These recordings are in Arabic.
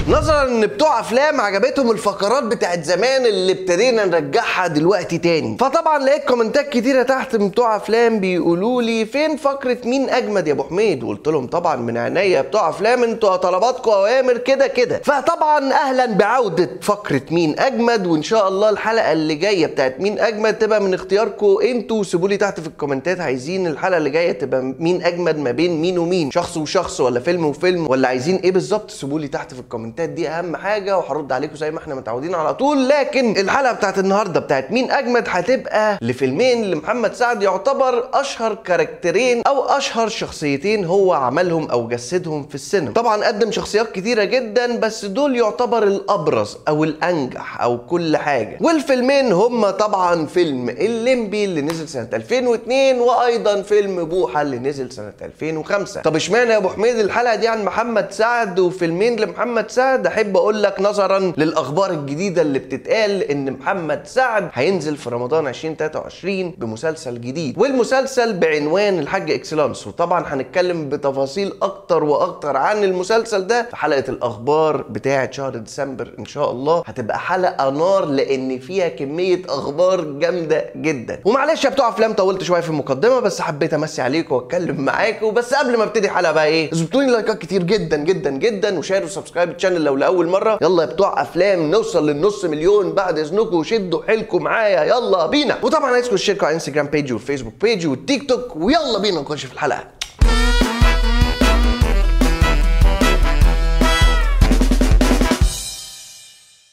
نظرا ان بتوع افلام عجبتهم الفقرات بتاعت زمان اللي ابتدينا نرجعها دلوقتي تاني، فطبعا لقيت كومنتات كتيره تحت من بتوع افلام بيقولوا لي فين فقره مين اجمد يا ابو حميد، وقلت لهم طبعا من عينيا يا بتوع افلام، انتوا طلباتكم اوامر كده كده. فطبعا اهلا بعوده فقره مين اجمد، وان شاء الله الحلقه اللي جايه بتاعت مين اجمد تبقى من اختياركم انتوا. سيبوا لي تحت في الكومنتات عايزين الحلقه اللي جايه تبقى مين اجمد ما بين مين ومين، شخص وشخص ولا فيلم وفيلم، ولا عايزين ايه بالظبط؟ سيبوا لي تحت في الكومنتات، دي اهم حاجه، وهرد عليكم زي ما احنا متعودين على طول. لكن الحلقه بتاعت النهارده بتاعت مين اجمد هتبقى لفيلمين لمحمد سعد، يعتبر اشهر كاركترين او اشهر شخصيتين هو عملهم او جسدهم في السينما. طبعا قدم شخصيات كتيره جدا، بس دول يعتبر الابرز او الانجح او كل حاجه. والفيلمين هم طبعا فيلم الليمبي اللي نزل سنه 2002، وايضا فيلم بوحه اللي نزل سنه 2005. طب اشمعنى يا ابو حميد الحلقه دي عن محمد سعد وفيلمين لمحمد سعد؟ احب اقول لك نظرا للاخبار الجديده اللي بتتقال ان محمد سعد هينزل في رمضان 2023 بمسلسل جديد، والمسلسل بعنوان الحاج اكسلانس. وطبعا هنتكلم بتفاصيل اكتر واكتر عن المسلسل ده في حلقه الاخبار بتاعه شهر ديسمبر ان شاء الله. هتبقى حلقه نار لان فيها كميه اخبار جامده جدا. ومعلش يا بتوع افلام طولت شويه في المقدمه، بس حبيت امسي عليكم واتكلم معاكم. بس قبل ما ابتدي الحلقه بقى ايه، اظبطوا لي لايكات كتير جدا جدا جدا، وشير وسبسكرايب الشانل لو لاول مره. يلا يا بتوع افلام نوصل للنص مليون بعد اذنكم، وشدوا حيلكم معايا يلا بينا. وطبعا عايزكم تشتركوا على انستجرام بيجي والفيسبوك بيجي والتيك توك، ويلا بينا نخش في الحلقه.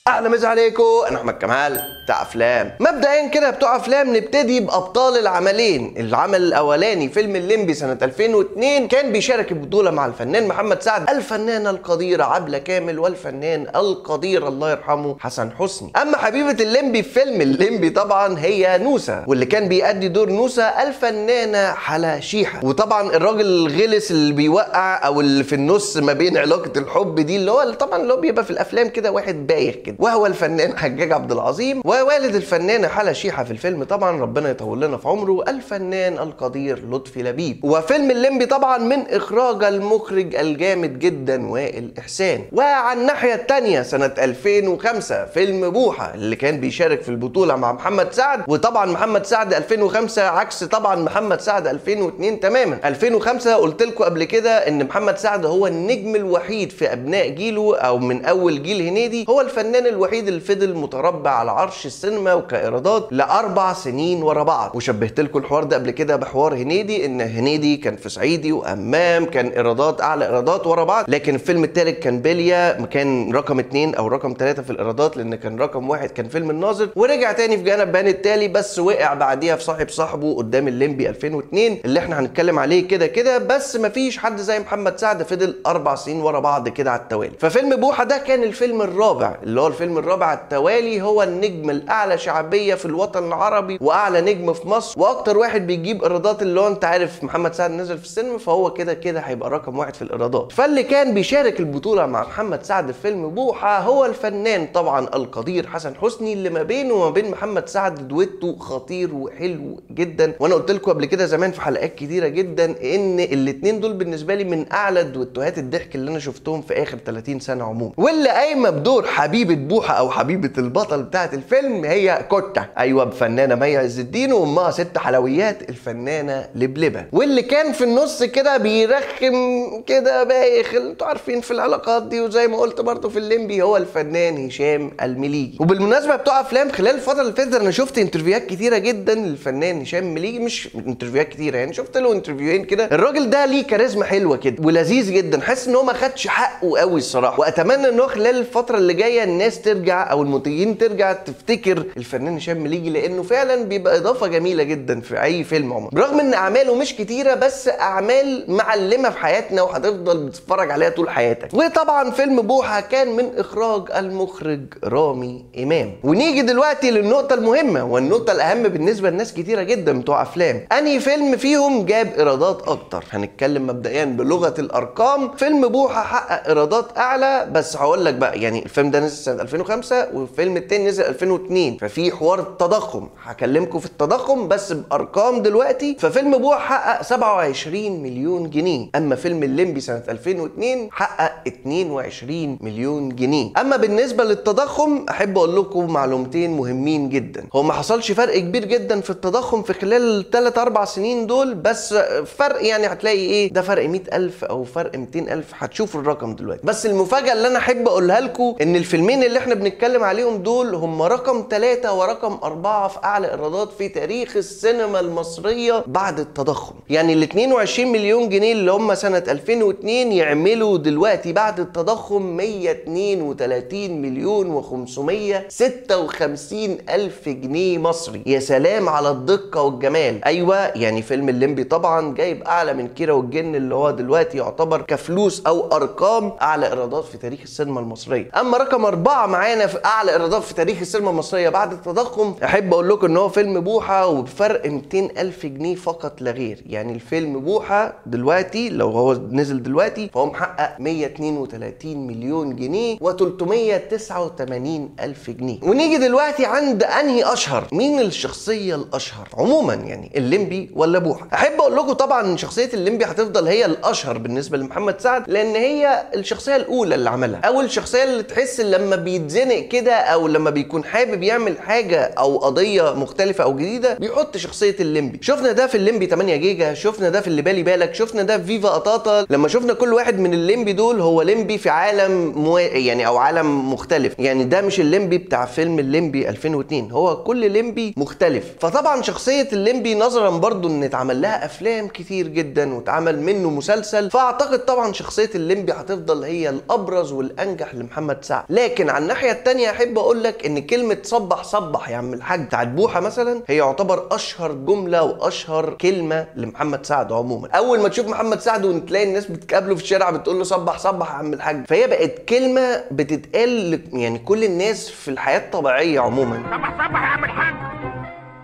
اهلا مسا عليكم، انا احمد كمال بتاع افلام. مبدئيا كده بتوع افلام نبتدي بابطال العملين. العمل الاولاني فيلم الليمبي سنه 2002 كان بيشارك البطوله مع الفنان محمد سعد، الفنانه القديره عبله كامل، والفنان القدير الله يرحمه حسن حسني. اما حبيبه الليمبي في فيلم الليمبي طبعا هي نوسة، واللي كان بيأدي دور نوسة الفنانه حلا شيحه. وطبعا الراجل الغلس اللي بيوقع او اللي في النص ما بين علاقه الحب دي، اللي هو طبعا اللي هو بيبقى في الافلام كده واحد بايخ كده، وهو الفنان حجاج عبد العظيم. ووالد الفنانه حلا شيحه في الفيلم طبعا ربنا يطول لنا في عمره الفنان القدير لطفي لبيب. وفيلم الليمبي طبعا من اخراج المخرج الجامد جدا وائل احسان. وعلى الناحيه الثانيه سنه 2005 فيلم بوحه اللي كان بيشارك في البطوله مع محمد سعد. وطبعا محمد سعد 2005 عكس طبعا محمد سعد 2002 تماما. 2005 قلت لكم قبل كده ان محمد سعد هو النجم الوحيد في ابناء جيله او من اول جيل هنيدي، هو الفنان الوحيد اللي فضل متربع على عرش السينما وكايرادات ل4 سنين ورا بعض. وشبهت لكم الحوار ده قبل كده بحوار هنيدي، ان هنيدي كان في صعيدي وامام كان ايرادات اعلى ايرادات ورا بعض، لكن الفيلم الثالث كان بلية كان رقم 2 او رقم 3 في الايرادات، لان كان رقم 1 كان فيلم الناظر، ورجع تاني في جانب بان التالي، بس وقع بعديها في صاحب صاحبه قدام الليمبي 2002 اللي احنا هنتكلم عليه كده كده. بس مفيش حد زي محمد سعد فضل 4 سنين ورا بعض كده على التوالي. ففيلم بوحه ده كان الفيلم الرابع، اللي هو الفيلم الرابع على التوالي، هو النجم الاعلى شعبيه في الوطن العربي واعلى نجم في مصر واكتر واحد بيجيب ايرادات. اللي هو انت عارف محمد سعد نزل في السينما، فهو كده كده هيبقى رقم 1 في الايرادات. فاللي كان بيشارك البطوله مع محمد سعد في فيلم بوحه هو الفنان طبعا القدير حسن حسني، اللي ما بينه وما بين محمد سعد دويتو خطير وحلو جدا. وانا قلت لكم قبل كده زمان في حلقات كتيره جدا ان الاثنين دول بالنسبه لي من اعلى دويتوهات الضحك اللي انا شفتهم في اخر 30 سنه عموما. واللي قايمه بدور حبيبه بوحه او حبيبه البطل بتاعت الفيلم هي كوتا، ايوه بفنانه مي عز الدين، وامها ست حلويات الفنانه لبلبه. واللي كان في النص كده بيرخم كده بايخ، انتوا عارفين في العلاقات دي، وزي ما قلت برضه في الليمبي هو الفنان هشام المليجي. وبالمناسبه بتوع افلام خلال الفتره اللي فاتت انا شفت انترفيوهات كتيره جدا للفنان هشام المليجي، مش انترفيوهات كتيره يعني، شفت له انترفيوهين كده. الراجل ده ليه كاريزما حلوه كده ولذيذ جدا، حاسس ان هو ما خدش حقه قوي الصراحه. واتمنى ان هو خلال الفتره اللي جايه الناس ترجع او المنتجين ترجع تفتكر الفنان هشام مليجي، لانه فعلا بيبقى اضافه جميله جدا في اي فيلم عموما، برغم ان اعماله مش كتيره بس اعمال معلمه في حياتنا وهتفضل بتتفرج عليها طول حياتك. وطبعا فيلم بوحه كان من اخراج المخرج رامي امام. ونيجي دلوقتي للنقطه المهمه والنقطه الاهم بالنسبه لناس كتيره جدا بتوع افلام، انهي فيلم فيهم جاب ايرادات اكتر. هنتكلم مبدئيا بلغه الارقام، فيلم بوحه حقق ايرادات اعلى، بس هقول لك بقى يعني الفيلم ده نزل سنه 2005 والفيلم التاني نزل 2002، 2002. ففي حوار التضخم، هكلمكم في التضخم بس بارقام دلوقتي. ففيلم بوحة حقق 27 مليون جنيه، اما فيلم الليمبي سنة 2002 حقق 22 مليون جنيه. اما بالنسبة للتضخم احب اقول لكم معلومتين مهمين جدا. هو ما حصلش فرق كبير جدا في التضخم في خلال ال3-4 سنين دول، بس فرق يعني هتلاقي ايه، ده فرق 100,000 او فرق 200,000، هتشوفوا الرقم دلوقتي. بس المفاجأة اللي انا احب اقولها لكم ان الفيلمين اللي احنا بنتكلم عليهم دول هم رقم 3 ورقم 4 في اعلى ايرادات في تاريخ السينما المصرية بعد التضخم. يعني ال 22 مليون جنيه اللي هم سنة 2002 يعملوا دلوقتي بعد التضخم 132 مليون و556 الف جنيه مصري. يا سلام على الدقة والجمال. ايوه يعني فيلم الليمبي طبعا جايب اعلى من كيرة والجن اللي هو دلوقتي يعتبر كفلوس او ارقام اعلى ايرادات في تاريخ السينما المصرية. اما رقم 4 معانا في اعلى ايرادات في تاريخ السينما المصرية بعد التضخم، احب اقول لكم ان هو فيلم بوحة، وبفرق 200,000 جنيه فقط لا غير. يعني الفيلم بوحة دلوقتي لو هو نزل دلوقتي فهو محقق 132 مليون جنيه و389 الف جنيه. ونيجي دلوقتي عند انهي اشهر، مين الشخصية الاشهر عموما، يعني الليمبي ولا بوحة؟ احب اقول لكم طبعا ان شخصية الليمبي هتفضل هي الاشهر بالنسبة لمحمد سعد، لان هي الشخصية الاولى اللي عملها، او الشخصية اللي تحس لما بيتزنق كده او لما بيكون حابب يعمل حاجة او قضية مختلفة او جديدة بيحط شخصية الليمبي. شفنا ده في الليمبي 8 جيجا، شفنا ده في اللي بالي بالك، شفنا ده في فيفا قطاطا، لما شفنا كل واحد من الليمبي دول هو ليمبي في عالم يعني او عالم مختلف. يعني ده مش الليمبي بتاع فيلم الليمبي 2002، هو كل ليمبي مختلف. فطبعا شخصية الليمبي نظرا برضو ان اتعمل لها افلام كتير جدا واتعمل منه مسلسل، فاعتقد طبعا شخصية الليمبي هتفضل هي الابرز والانجح لمحمد سعد. لكن على الناحية التانية احب اقول لك ان كلمة صبح صبح يا عم الحاج بتاعت بوحة مثلا هي يعتبر اشهر جملة واشهر كلمة لمحمد سعد عموما. اول ما تشوف محمد سعد وتلاقي الناس بتقابله في الشارع بتقول له صبح صبح يا عم الحاج، فهي بقت كلمة بتتقال يعني كل الناس في الحياة الطبيعية عموما. صبح صبح يا عم الحاج،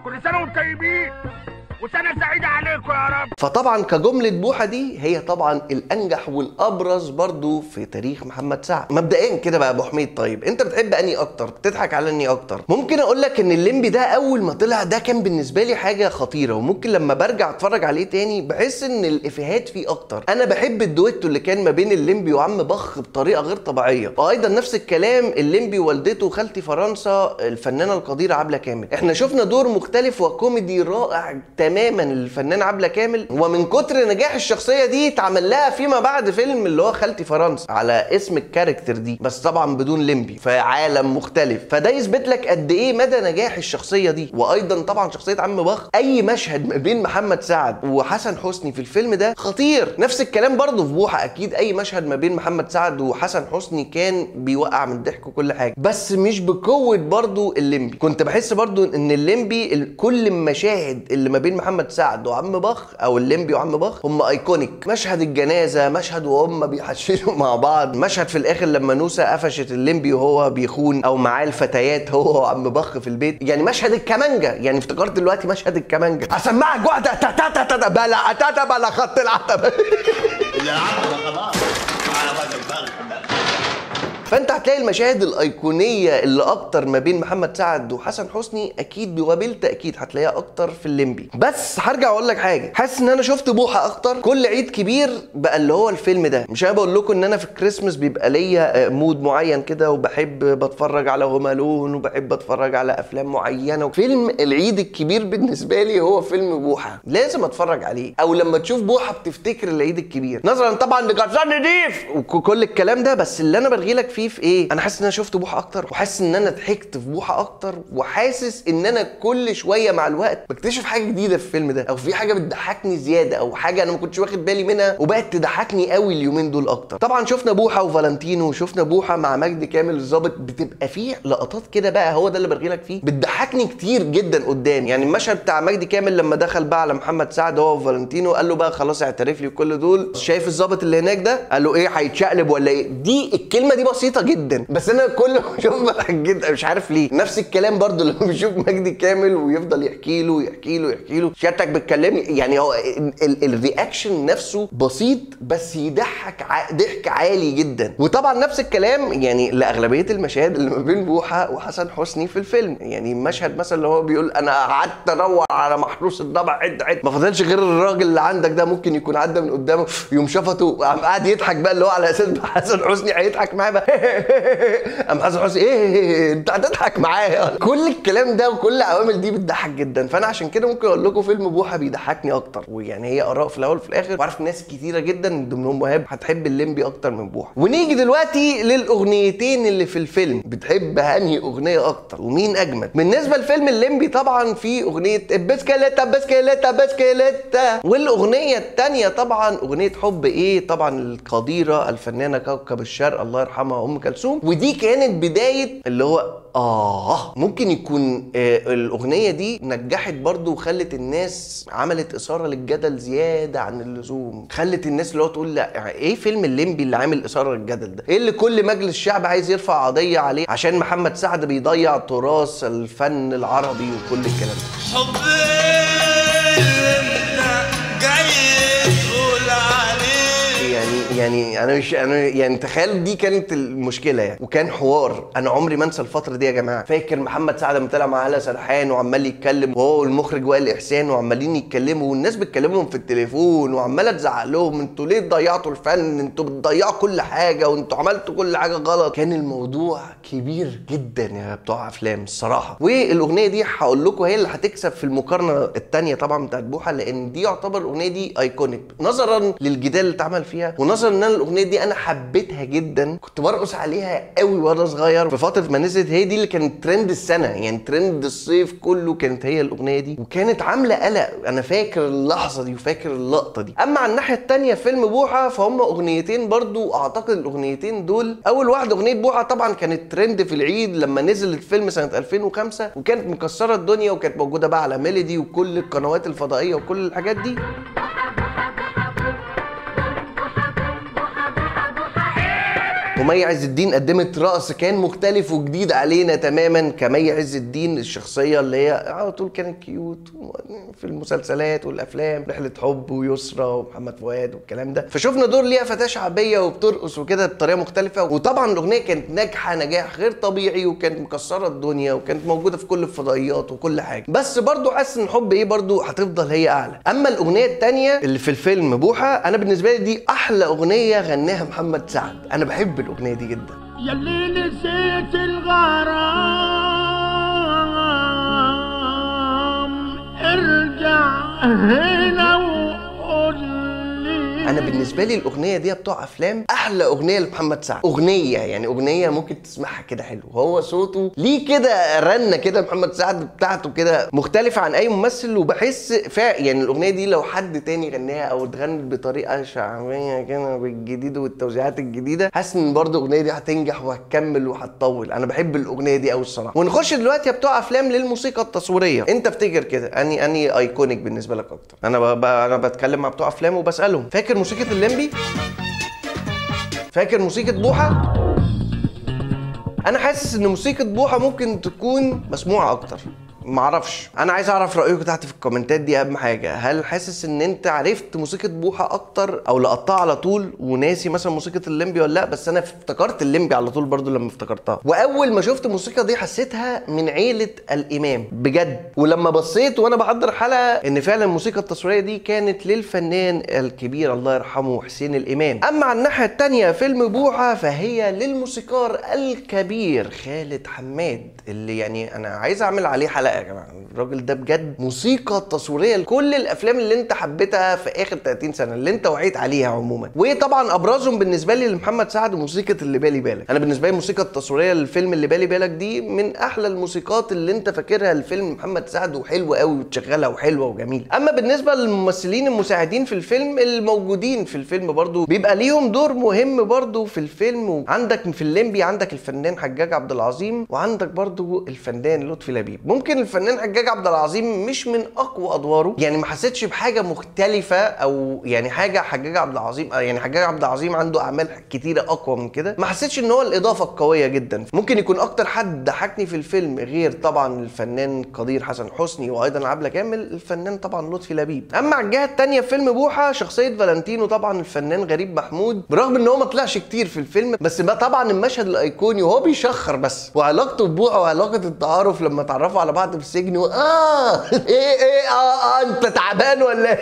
كل سنة وانتم طيبين وسنة سعيدة عليكم يا رب. فطبعا كجملة بوحة دي هي طبعا الانجح والابرز برضو في تاريخ محمد سعد. مبدئيا كده بقى ابو حميد، طيب انت بتحب اني اكتر، بتضحك على اني اكتر؟ ممكن اقول لك ان الليمبي ده اول ما طلع ده كان بالنسبة لي حاجة خطيرة، وممكن لما برجع اتفرج عليه تاني بحس ان الافيهات فيه اكتر. انا بحب الدويتو اللي كان ما بين الليمبي وعم بخ بطريقة غير طبيعية. وايضا نفس الكلام الليمبي والدته خالتي فرنسا الفنانة القديرة عبلة كامل، احنا شفنا دور مختلف وكوميدي رائع تماما للفنان عبلة كامل. ومن كتر نجاح الشخصية دي اتعمل لها فيما بعد فيلم اللي هو خالتي فرنسا على اسم الكاركتر دي، بس طبعا بدون ليمبي في عالم مختلف. فده يثبت لك قد ايه مدى نجاح الشخصية دي. وايضا طبعا شخصية عم بخ، اي مشهد ما بين محمد سعد وحسن حسني في الفيلم ده خطير. نفس الكلام برضه في بوحة، اكيد اي مشهد ما بين محمد سعد وحسن حسني كان بيوقع من الضحك وكل حاجة، بس مش بقوة برضه الليمبي. كنت بحس برضه ان الليمبي كل المشاهد اللي ما بين محمد سعد وعم بخ او الليمبي وعم بخ هم ايكونيك. مشهد الجنازه، مشهد وهم بيحششوا مع بعض، مشهد في الاخر لما نوسه قفشت الليمبي وهو بيخون او معاه الفتيات هو وعم بخ في البيت، يعني مشهد الكمانجه، يعني افتكرت دلوقتي مشهد الكمانجه. اسمعك واحده تاتا بلا تاتا بلا خط العتبه اللي عمله خلاص على وجه البلد. فانت هتلاقي المشاهد الايقونيه اللي اكتر ما بين محمد سعد وحسن حسني اكيد وبالتاكيد هتلاقيها اكتر في الليمبي. بس هرجع اقول لك حاجه، حاسس ان انا شفت بوحه اكتر. كل عيد كبير بقى اللي هو الفيلم ده. مش انا بقول لكم ان انا في الكريسماس بيبقى ليا مود معين كده، وبحب بتفرج على هوم الون وبحب اتفرج على افلام معينه، وفيلم العيد الكبير بالنسبه لي هو فيلم بوحه، لازم اتفرج عليه. او لما تشوف بوحه بتفتكر العيد الكبير، نظرا طبعا لجرسان نضيف وكل الكلام ده. بس اللي انا برغي لك فيه في ايه، انا حاسس ان انا شفت بوحه اكتر، وحاسس ان انا ضحكت في بوحه اكتر، وحاسس ان انا كل شويه مع الوقت بكتشف حاجه جديده في الفيلم ده، او في حاجه بتضحكني زياده، او حاجه انا ما كنتش واخد بالي منها وبقت تضحكني قوي اليومين دول اكتر. طبعا شفنا بوحه وفالنتينو، وشفنا بوحه مع مجدي كامل الظابط، بتبقى فيه لقطات كده بقى هو ده اللي برغي لك فيه بتضحكني كتير جدا قدام. يعني المشهد بتاع مجدي كامل لما دخل بقى على محمد سعد هو وفالنتينو قال له بقى خلاص اعترف لي كل دول، شايف الظابط اللي هناك ده؟ قال له ايه هيتشقلب ولا ايه؟ دي الكلمه دي بسيطه بسيطه جدا، بس انا كل ما اشوف بضحك جدا مش عارف ليه. نفس الكلام برضو لما بشوف مجدي كامل ويفضل يحكي له سيادتك بتكلمني، يعني هو الرياكشن نفسه بسيط بس يضحك ضحك عالي جدا. وطبعا نفس الكلام يعني لاغلبيه المشاهد اللي ما بين بوحه وحسن حسني في الفيلم. يعني مشهد مثلا اللي هو بيقول انا قعدت ادور على محروس الضبع عد ما فضلش غير الراجل اللي عندك ده ممكن يكون عدى من قدامه، يوم شفته قام قاعد يضحك بقى اللي هو على اساس حسن حسني هيضحك معاه بقى. قام حسن حسني ايه انت هتضحك معايا. كل الكلام ده وكل العوامل دي بتضحك جدا. فانا عشان كده ممكن اقول لكم فيلم بوحه بيضحكني اكتر، ويعني هي اراء في الاول وفي الاخر، وعارف ناس كتيره جدا من ضمنهم وهاب هتحب الليمبي اكتر من بوحه. ونيجي دلوقتي للاغنيتين اللي في الفيلم، بتحب انهي اغنيه اكتر ومين اجمد؟ بالنسبه لفيلم الليمبي طبعا في اغنيه بسكليته بسكليته بسكليته، والاغنيه الثانيه طبعا اغنيه حب ايه، طبعا القديره الفنانه كوكب الشرق الله يرحمها ام كلثوم. ودي كانت بدايه اللي هو ممكن يكون الاغنيه دي نجحت برضو وخلت الناس، عملت اثاره للجدل زياده عن اللزوم، خلت الناس اللي هو تقول لا ايه فيلم الليمبي اللي عامل اثاره للجدل ده؟ ايه اللي كل مجلس شعب عايز يرفع قضيه عليه عشان محمد سعد بيضيع تراث الفن العربي وكل الكلام ده؟ يعني انا يعني تخيل دي كانت المشكله يعني، وكان حوار. انا عمري ما انسى الفتره دي يا جماعه. فاكر محمد سعد لما طلع مع هلا سرحان وعمال يتكلم وهو المخرج وائل احسان وعمالين يتكلموا والناس بتكلمهم في التليفون وعماله تزعق لهم انتوا ليه ضيعتوا الفن، انتوا بتضيعوا كل حاجه وانتوا عملتوا كل حاجه غلط. كان الموضوع كبير جدا يا بتوع افلام الصراحه. والاغنيه دي هقول لكم هي اللي هتكسب في المقارنه الثانيه طبعا بتاعت بوحه، لان دي يعتبر الاغنيه دي ايكونيك نظرا للجدال اللي اتعمل فيها، ونظرا ان الاغنيه دي انا حبيتها جدا، كنت برقص عليها قوي وانا صغير في فتره ما نزلت. هي دي اللي كانت ترند السنه، يعني ترند الصيف كله كانت هي الاغنيه دي، وكانت عامله قلق. انا فاكر اللحظه دي وفاكر اللقطه دي. اما على الناحيه الثانيه فيلم بوحه فهم اغنيتين برضو، اعتقد الاغنيتين دول اول واحده اغنيه بوحه طبعا كانت ترند في العيد لما نزل الفيلم سنه 2005، وكانت مكسره الدنيا وكانت موجوده بقى على ميلودي وكل القنوات الفضائيه وكل الحاجات دي. ومي عز الدين قدمت رقص كان مختلف وجديد علينا تماما كمي عز الدين، الشخصيه اللي هي على طول كانت كيوت في المسلسلات والافلام، رحله حب ويسرى ومحمد فؤاد والكلام ده. فشفنا دور ليها فتاه شعبيه وبترقص وكده بطريقه مختلفه. وطبعا الاغنيه كانت ناجحه نجاح غير طبيعي وكانت مكسره الدنيا وكانت موجوده في كل الفضائيات وكل حاجه. بس برضو حاسس ان حب ايه برضو هتفضل هي اعلى. اما الاغنيه الثانيه اللي في الفيلم بوحه، انا بالنسبه لي دي احلى اغنيه غناها محمد سعد. انا بحب الاغنيه دي جدا. يلي نسيت الغرام ارجع هنا وقول لي. انا بالنسبه لي الاغنيه دي بتوع افلام احلى اغنيه لمحمد سعد. اغنيه يعني اغنيه ممكن تسمعها كده حلو، هو صوته ليه كده رنه كده محمد سعد بتاعته كده مختلفه عن اي ممثل. وبحس يعني الاغنيه دي لو حد تاني غناها او اتغنت بطريقه شعبيه كده بالجديد والتوزيعات الجديده، حاسس ان برضه الاغنيه دي هتنجح وهتكمل وهتطول. انا بحب الاغنيه دي قوي الصراحه. ونخش دلوقتي يا بتوع افلام للموسيقى التصويريه. انت افتكر كده اني ايكونيك بالنسبه لك اكتر؟ انا بتكلم مع بتوع افلام وبسالهم فاكر موسيقى الليمبي؟ فاكر موسيقى بوحه؟ انا حاسس ان موسيقى بوحه ممكن تكون مسموعه اكتر، معرفش. انا عايز اعرف رايكم تحت في الكومنتات دي. اهم حاجه، هل حاسس ان انت عرفت موسيقى بوحه اكتر او لقطتها على طول وناسي مثلا موسيقى الليمبي ولا لا؟ بس انا افتكرت الليمبي على طول برضو لما افتكرتها. واول ما شفت الموسيقى دي حسيتها من عيله الامام بجد. ولما بصيت وانا بحضر الحلقه ان فعلا الموسيقى التصويريه دي كانت للفنان الكبير الله يرحمه حسين الامام. اما على الناحيه الثانيه فيلم بوحه فهي للموسيقار الكبير خالد حماد، اللي يعني انا عايز اعمل عليه حلقه يا جماعه. الراجل ده بجد موسيقى تصويريه لكل الافلام اللي انت حبيتها في اخر 30 سنه اللي انت وعيت عليها عموما. وطبعا ابرزهم بالنسبه لي لمحمد سعد موسيقى اللي بالي بالك. انا بالنسبه لي الموسيقى التصويريه للفيلم اللي بالي بالك دي من احلى الموسيقات اللي انت فاكرها لفيلم محمد سعد، وحلوه قوي وتشغلها وحلوه وجميله. اما بالنسبه للممثلين المساعدين في الفيلم الموجودين في الفيلم برضو بيبقى ليهم دور مهم برضو في الفيلم. وعندك في الليمبي عندك الفنان حجاج عبد العظيم، وعندك برضو الفنان لطفي لبيب. ممكن الفنان حجاج عبد العظيم مش من اقوى ادواره، يعني ما حسيتش بحاجه مختلفه، او يعني حاجه حجاج عبد العظيم، يعني حجاج عبد العظيم عنده اعمال كتيره اقوى من كده. ما حسيتش ان هو الاضافه القويه جدا. ممكن يكون اكتر حد ضحكني في الفيلم غير طبعا الفنان قدير حسن حسني وايضا عبله كامل الفنان طبعا لطفي لبيب. اما على الجهه الثانيه في فيلم بوحه شخصيه فالنتينو طبعا الفنان غريب محمود، برغم ان هو ما طلعش كتير في الفيلم، بس بقى طبعا المشهد الايقوني وهو بيشخر بس، وعلاقته ببوحه وعلاقه التعارف لما اتعرفوا على بعض في السجن انت تعبان ولا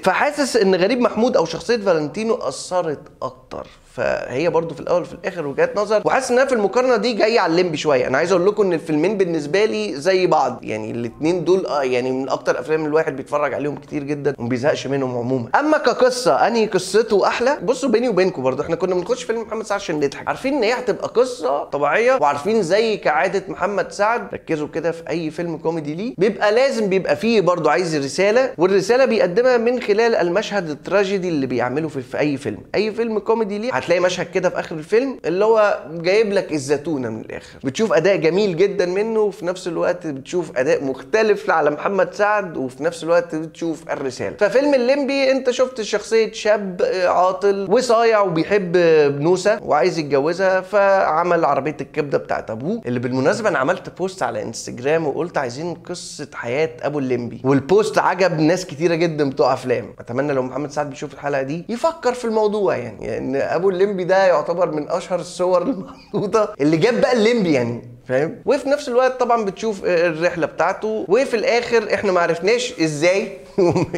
فحاسس ان غريب محمود او شخصيه فالنتينو اثرت اكتر، فهي برضو في الاول وفي الاخر وجهات نظر. وحاسس ان انا في المقارنه دي جايه على الليمبي شويه. انا عايز اقول لكم ان الفيلمين بالنسبه لي زي بعض، يعني الاثنين دول يعني من اكتر افلام الواحد بيتفرج عليهم كتير جدا وما بيزهقش منهم عموما. اما كقصه انهي قصته احلى؟ بصوا بيني وبينكم برضو احنا كنا بنخش فيلم محمد سعد عشان نضحك، عارفين ان هي هتبقى قصه طبيعيه، وعارفين زي كعاده محمد سعد ركزوا كده في اي فيلم كوميدي ليه بيبقى لازم بيبقى فيه برضو عايز رساله، والرساله بيقدمها من خلال المشهد التراجيدي اللي بيعمله في اي فيلم. اي فيلم كوميدي ليه هتلاقي مشهد كده في اخر الفيلم اللي هو جايب لك الزتونه من الاخر، بتشوف اداء جميل جدا منه، وفي نفس الوقت بتشوف اداء مختلف على محمد سعد، وفي نفس الوقت بتشوف الرساله. ففيلم الليمبي انت شفت شخصيه شاب عاطل وصايع وبيحب بنوسه وعايز يتجوزها، فعمل عربيه الكبده بتاعت ابوه، اللي بالمناسبه انا عملت بوست على انستجرام وقلت عايزين قصه حياه ابو الليمبي، والبوست عجب ناس كتيره جدا بتوع افلام. اتمنى لو محمد سعد بيشوف الحلقه دي يفكر في الموضوع، يعني ان ابو الليمبي ده يعتبر من اشهر الصور المحطوطه اللي جاب بقى الليمبي، يعني فاهم؟ وفي نفس الوقت طبعا بتشوف الرحله بتاعته، وفي الاخر احنا ما عرفناش ازاي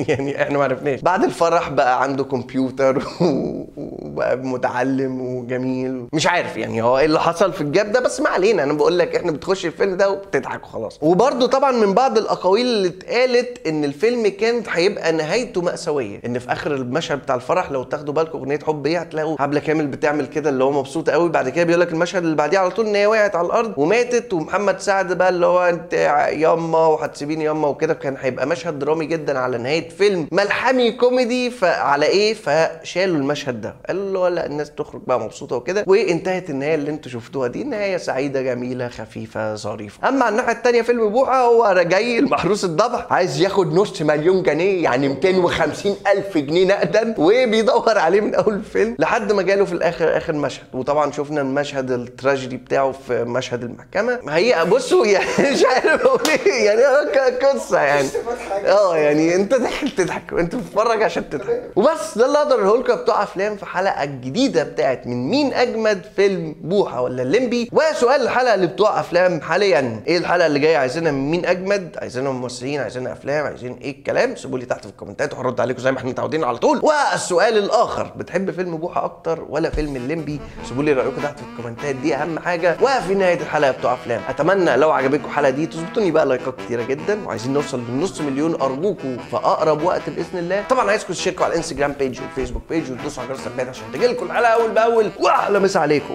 يعني احنا ما عرفناش بعد الفرح بقى عنده كمبيوتر وبقى متعلم وجميل، مش عارف يعني هو ايه اللي حصل في الجاب ده، بس ما علينا. انا بقول لك احنا بتخش الفيلم ده وبتضحك وخلاص. وبرده طبعا من بعض الاقاويل اللي اتقالت ان الفيلم كانت هيبقى نهايته مأساويه، ان في اخر المشهد بتاع الفرح لو تاخدوا بالكم اغنيه حب ايه هتلاقوا عبله كامل بتعمل كده اللي هو مبسوطه قوي، بعد كده بيقول لك المشهد اللي بعديه على طول ان هي وقعت على الارض وماتت، ومحمد سعد بقى اللي هو انت ياما وهتسيبيني ياما وكده. كان هيبقى مشهد درامي جدا على نهايه فيلم ملحمي كوميدي، فعلى ايه فشالوا المشهد ده، قالوا لا الناس تخرج بقى مبسوطه وكده، وانتهت النهايه اللي انتوا شفتوها دي نهايه سعيده جميله خفيفه ظريفه. اما على الناحيه الثانيه فيلم بوحه هو جاي المحروس الضبع عايز ياخد نص مليون جنيه، يعني 250,000 جنيه نقدا، وبيدور عليه من اول الفيلم لحد ما جاله في الاخر اخر مشهد. وطبعا شفنا المشهد التراجيدي بتاعه في مشهد المحكمه. هي بصوا يعني مش عارف اقول ايه، يعني قصه يعني يعني انت داخل تضحك وانت بتتفرج عشان تضحك وبس. ده اللي اقدر اقوله لكم بتوع افلام في حلقه الجديده بتاعت من مين اجمد فيلم بوحه ولا الليمبي. وسؤال الحلقه اللي بتوع افلام حاليا، ايه الحلقه اللي جايه عايزينها من مين اجمد؟ عايزينها ممثلين، عايزينها افلام، عايزين ايه الكلام؟ سيبوا لي تحت في الكومنتات وهرد عليكم زي ما احنا متعودين على طول. والسؤال الاخر، بتحب فيلم بوحه اكتر ولا فيلم الليمبي؟ سيبوا لي رايكم تحت في الكومنتات، دي اهم حاجه. وفي نهايه الحلقه بتوع افلام اتمنى لو عجبتكم الحلقه دي تظبطوني بقى لايكات كتيره جدا، وعايزين نوصل لنص مليون ارجوكم في اقرب وقت باذن الله. طبعا عايزكم تشتركوا على الانستجرام بيج والفيسبوك بيج وتدوسوا على جرس التنبيهات عشان تجيلكم الحلقه اول باول. واحلى مسا عليكم.